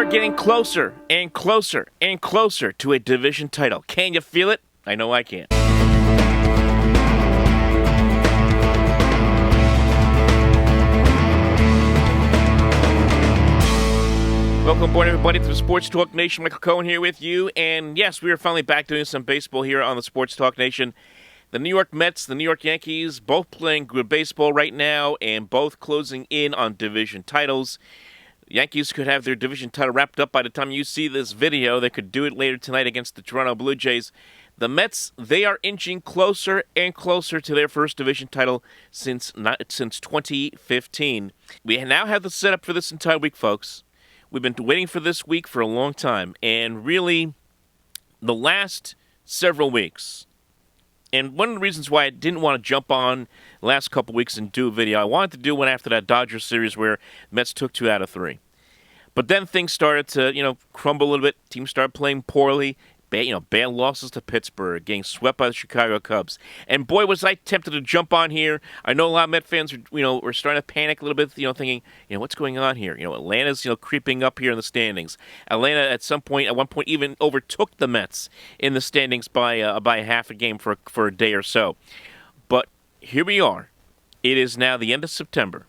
are getting closer and closer and closer to a division title. Can you feel it? I know I can. Welcome aboard, everybody, to the Sports Talk Nation. Michael Cohen here with you. And yes, we are finally back doing some baseball here on the Sports Talk Nation. The New York Mets, the New York Yankees, both playing good baseball right now and both closing in on division titles. Yankees could have their division title wrapped up by the time you see this video. They could do it later tonight against the Toronto Blue Jays. The Mets, they are inching closer and closer to their first division title since 2015. We now have the setup for this entire week, folks. We've been waiting for this week for a long time, and really, the last several weeks. And one of the reasons why I didn't want to jump on the last couple weeks and do a video, I wanted to do one after that Dodgers series where Mets took 2 out of 3. But then things started to, crumble a little bit. Teams started playing poorly. Bad losses to Pittsburgh, getting swept by the Chicago Cubs. And boy, was I tempted to jump on here. I know a lot of Met fans were starting to panic a little bit, thinking, what's going on here? Atlanta's, creeping up here in the standings. Atlanta at one point even overtook the Mets in the standings by half a game for a day or so. But here we are. It is now the end of September.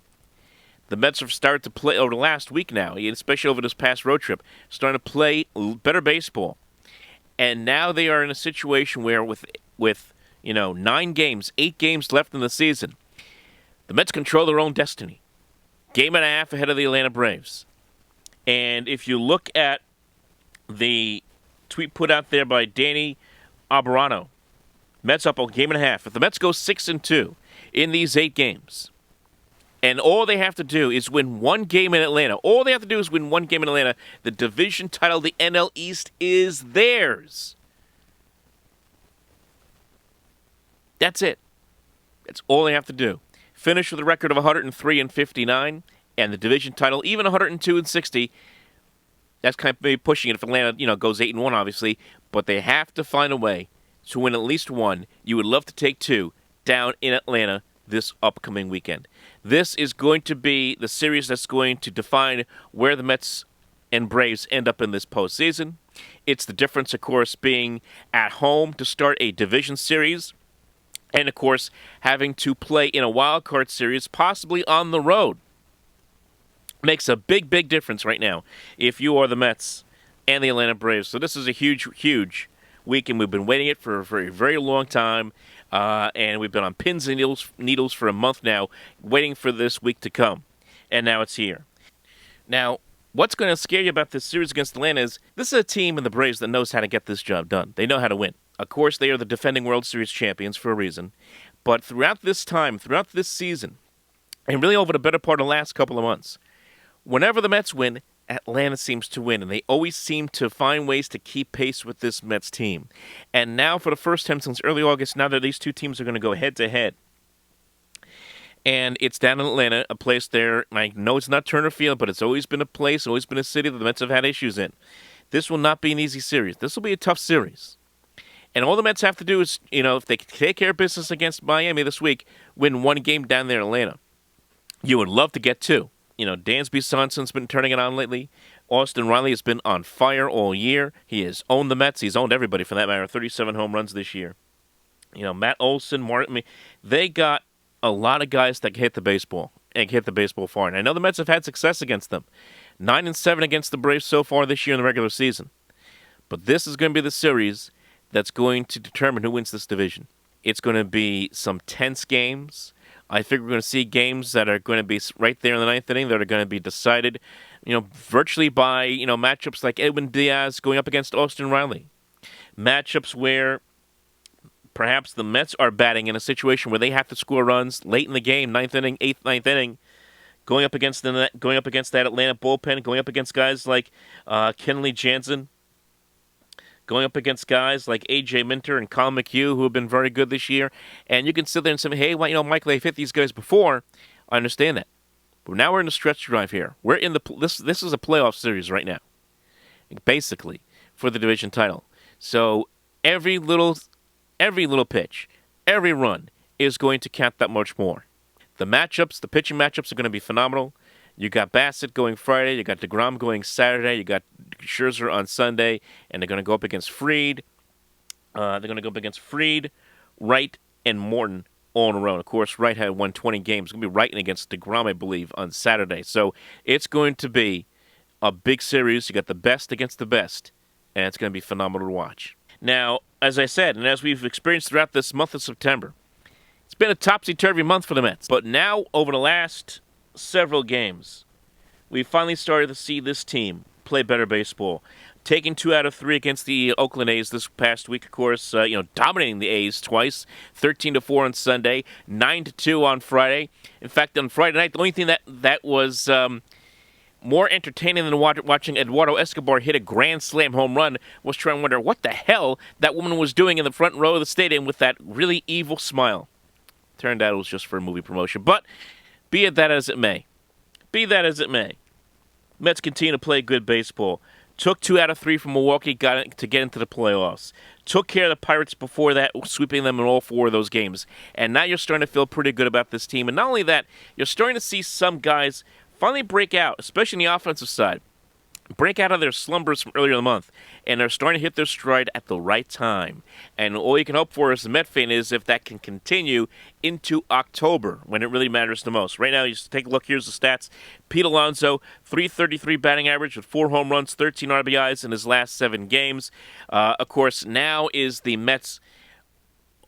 The Mets have started to play over the last week now, especially over this past road trip, starting to play better baseball. And now they are in a situation where with 9 games, 8 games left in the season, the Mets control their own destiny. Game and a half ahead of the Atlanta Braves. And if you look at the tweet put out there by Danny Albarano, Mets up a game and a half. If the Mets go 6-2 in these 8 games, and all they have to do is win 1 game in Atlanta. All they have to do is win 1 game in Atlanta. The division title, the NL East, is theirs. That's it. That's all they have to do. Finish with a record of 103-59, and the division title, even 102-60. That's kind of maybe pushing it if Atlanta, goes 8-1, obviously. But they have to find a way to win at least 1. You would love to take 2 down in Atlanta this upcoming weekend. This is going to be the series that's going to define where the Mets and Braves end up in this postseason. It's the difference, of course, being at home to start a division series, and, of course, having to play in a wild card series, possibly on the road. Makes a big, big difference right now if you are the Mets and the Atlanta Braves. So this is a huge, huge week, and we've been waiting it for a very, very long time. And we've been on pins and needles for a month now, waiting for this week to come. And now it's here. Now, what's going to scare you about this series against Atlanta is this is a team in the Braves that knows how to get this job done. They know how to win. Of course, they are the defending World Series champions for a reason. But throughout this time, throughout this season, and really over the better part of the last couple of months, whenever the Mets win, Atlanta seems to win, and they always seem to find ways to keep pace with this Mets team. And now, for the first time since early August, now that these two teams are going to go head-to-head, and it's down in Atlanta, a place there, I know it's not Turner Field, but it's always been a place, always been a city that the Mets have had issues in. This will not be an easy series. This will be a tough series. And all the Mets have to do is, if they take care of business against Miami this week, win 1 game down there in Atlanta. You would love to get 2. Dansby Swanson's been turning it on lately. Austin Riley has been on fire all year. He has owned the Mets. He's owned everybody for that matter. 37 home runs this year. Matt Olson, Martin. They got a lot of guys that can hit the baseball and hit the baseball far. And I know the Mets have had success against them. 9-7 against the Braves so far this year in the regular season. But this is going to be the series that's going to determine who wins this division. It's going to be some tense games. I think we're going to see games that are going to be right there in the 9th inning that are going to be decided, virtually by, matchups like Edwin Diaz going up against Austin Riley. Matchups where perhaps the Mets are batting in a situation where they have to score runs late in the game, 9th inning, 8th, 9th inning, going up against that Atlanta bullpen, going up against guys like Kenley Jansen, going up against guys like A.J. Minter and Colin McHugh, who have been very good this year. And you can sit there and say, hey, Michael, they've hit these guys before. I understand that. But now we're in the stretch drive here. We're in this is a playoff series right now, basically, for the division title. So every little pitch, every run is going to count that much more. The pitching matchups are going to be phenomenal. You got Bassett going Friday. You got DeGrom going Saturday. You got Scherzer on Sunday, and they're going to go up against Fried. Wright, and Morton all in a row. Of course, Wright had won 20 games. It's going to be Wright against DeGrom, I believe, on Saturday. So it's going to be a big series. You got the best against the best, and it's going to be phenomenal to watch. Now, as I said, and as we've experienced throughout this month of September, it's been a topsy-turvy month for the Mets. But now, over the last several games, we finally started to see this team play better baseball. Taking 2 out of 3 against the Oakland A's this past week, of course, dominating the A's twice, 13-4 on Sunday, 9-2 on Friday. In fact, on Friday night, the only thing that was more entertaining than watching Eduardo Escobar hit a grand slam home run was trying to wonder what the hell that woman was doing in the front row of the stadium with that really evil smile. Turned out it was just for a movie promotion. But be that as it may, Mets continue to play good baseball. Took 2 out of 3 from Milwaukee, got it to get into the playoffs. Took care of the Pirates before that, sweeping them in all 4 of those games. And now you're starting to feel pretty good about this team. And not only that, you're starting to see some guys finally break out, especially on the offensive side. Break out of their slumbers from earlier in the month, and they're starting to hit their stride at the right time. And all you can hope for as a Met fan is if that can continue into October, when it really matters the most. Right now, you just take a look. Here's the stats. Pete Alonso, .333 batting average with 4 home runs, 13 RBIs in his last 7 games. Of course, now is the Mets'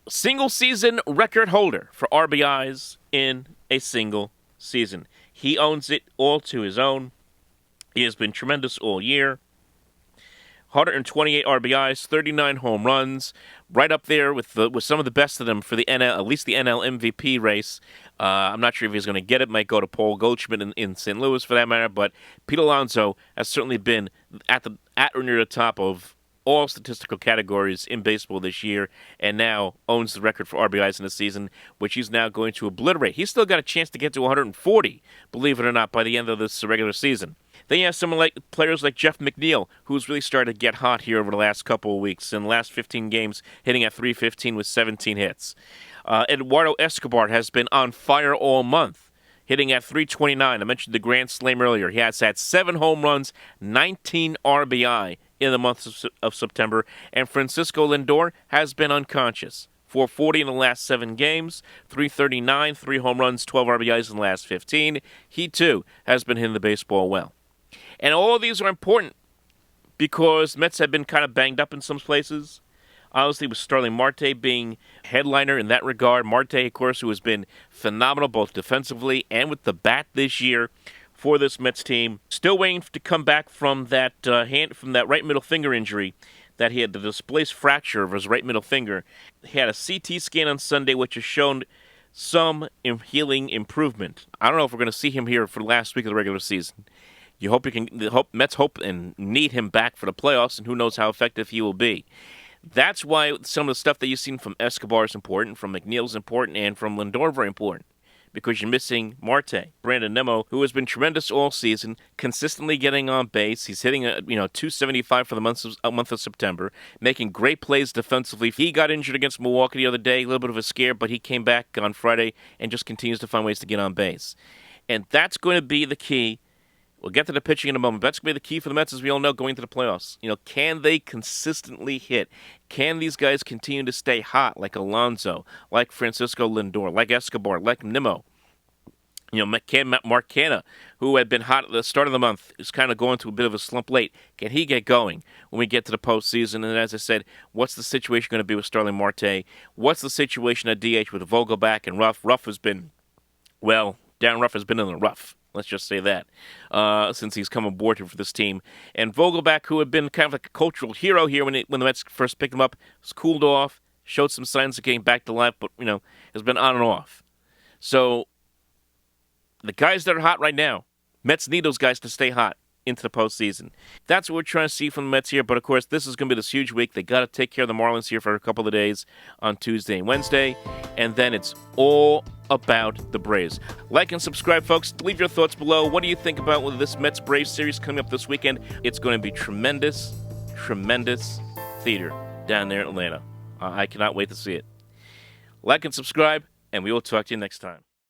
single-season record holder for RBIs in a single season. He owns it all to his own. He has been tremendous all year. 128 RBIs, 39 home runs, right up there with some of the best of them for the NL, at least the NL MVP race. I'm not sure if he's going to get it. Might go to Paul Goldschmidt in St. Louis for that matter. But Pete Alonso has certainly been at or near the top of all statistical categories in baseball this year, and now owns the record for RBIs in the season, which he's now going to obliterate. He's still got a chance to get to 140, believe it or not, by the end of this regular season. Then you have someone like players like Jeff McNeil, who's really started to get hot here over the last couple of weeks. In the last 15 games, hitting at .315 with 17 hits. Eduardo Escobar has been on fire all month, hitting at .329. I mentioned the grand slam earlier. He has had 7 home runs, 19 RBI in the month of September. And Francisco Lindor has been unconscious. .440 in the last 7 games, .339, 3 home runs, 12 RBIs in the last 15. He, too, has been hitting the baseball well. And all of these are important because Mets have been kind of banged up in some places. Obviously, with Starling Marte being headliner in that regard. Marte, of course, who has been phenomenal both defensively and with the bat this year for this Mets team. Still waiting to come back from that right middle finger injury that he had, the displaced fracture of his right middle finger. He had a CT scan on Sunday, which has shown some healing improvement. I don't know if we're going to see him here for the last week of the regular season. Mets hope and need him back for the playoffs, and who knows how effective he will be. That's why some of the stuff that you've seen from Escobar is important, from McNeil's important, and from Lindor very important, because you're missing Marte. Brandon Nimmo, who has been tremendous all season, consistently getting on base. He's hitting .275 for the month of September, making great plays defensively. He got injured against Milwaukee the other day, a little bit of a scare, but he came back on Friday and just continues to find ways to get on base. And that's going to be the key. We'll get to the pitching in a moment. That's going to be the key for the Mets, as we all know, going to the playoffs. Can they consistently hit? Can these guys continue to stay hot like Alonso, like Francisco Lindor, like Escobar, like Nimmo? Mark Canha, who had been hot at the start of the month, is kind of going to a bit of a slump late. Can he get going when we get to the postseason? And as I said, what's the situation going to be with Starling Marte? What's the situation at DH with Vogelback and Ruff? Darren Ruff has been in the rough. Let's just say that, since he's come aboard here for this team. And Vogelback, who had been kind of like a cultural hero here when the Mets first picked him up, was cooled off, showed some signs of getting back to life, but, has been on and off. So, the guys that are hot right now, Mets need those guys to stay hot into the postseason. That's what we're trying to see from the Mets here, but of course, this is going to be this huge week. They got to take care of the Marlins here for a couple of days on Tuesday and Wednesday, and then it's all about the Braves. Like and subscribe, folks. Leave your thoughts below. What do you think about this Mets-Braves series coming up this weekend? It's going to be tremendous, tremendous theater down there in Atlanta. I cannot wait to see it. Like and subscribe, and we will talk to you next time.